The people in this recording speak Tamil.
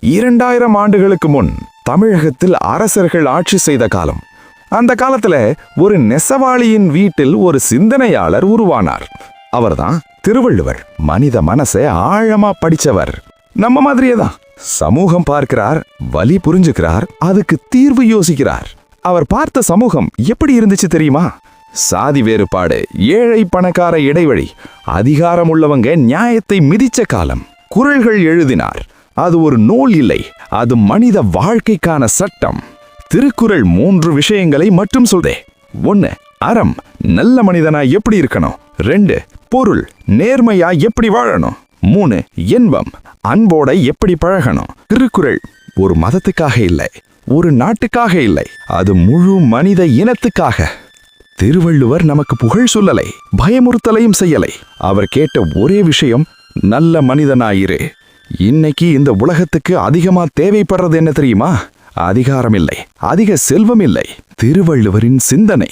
2000 ஆண்டுகளுக்கு முன் தமிழகத்தில் அரசர்கள் ஆட்சி செய்த காலம். அந்த காலத்துல ஒரு நெசவாளியின் வீட்டில் ஒரு சிந்தனையாளர் உருவானார். அவர்தான் திருவள்ளுவர். மனித மனசை ஆழமா படிச்சவர். நம்ம மாதிரியே தான் சமூகம் பார்க்கிறார், வலி புரிஞ்சுக்கிறார், அதுக்கு தீர்வு யோசிக்கிறார். அவர் பார்த்த சமூகம் எப்படி இருந்துச்சு தெரியுமா? சாதி வேறுபாடு, ஏழை பணக்கார இடைவெளி, அதிகாரம் உள்ளவங்க நியாயத்தை மிதிச்ச காலம். குறள்கள் எழுதினார். அது ஒரு நூல் இல்லை, அது மனித வாழ்க்கைக்கான சட்டம். திருக்குறள் 3 விஷயங்களை மட்டும் சொல்தே. 1. அறம், நல்ல மனிதனா எப்படி இருக்கணும். 2. பொருள், நேர்மையா எப்படி வாழணும். 3. இன்பம், அன்போட எப்படி பழகணும். திருக்குறள் ஒரு மதத்துக்காக இல்லை, ஒரு நாட்டுக்காக இல்லை, அது முழு மனித இனத்துக்காக. திருவள்ளுவர் நமக்கு புகழ் சொல்லலை, பயமுறுத்தலையும் செய்யலை. அவர் கேட்ட ஒரே விஷயம், நல்ல மனிதனாயிரு. இன்னைக்கு இந்த உலகத்துக்கு அதிகமா தேவைப்படுறது என்ன தெரியுமா? அதிகாரம் இல்லை, அதிக செல்வம் இல்லை, திருவள்ளுவரின் சிந்தனை.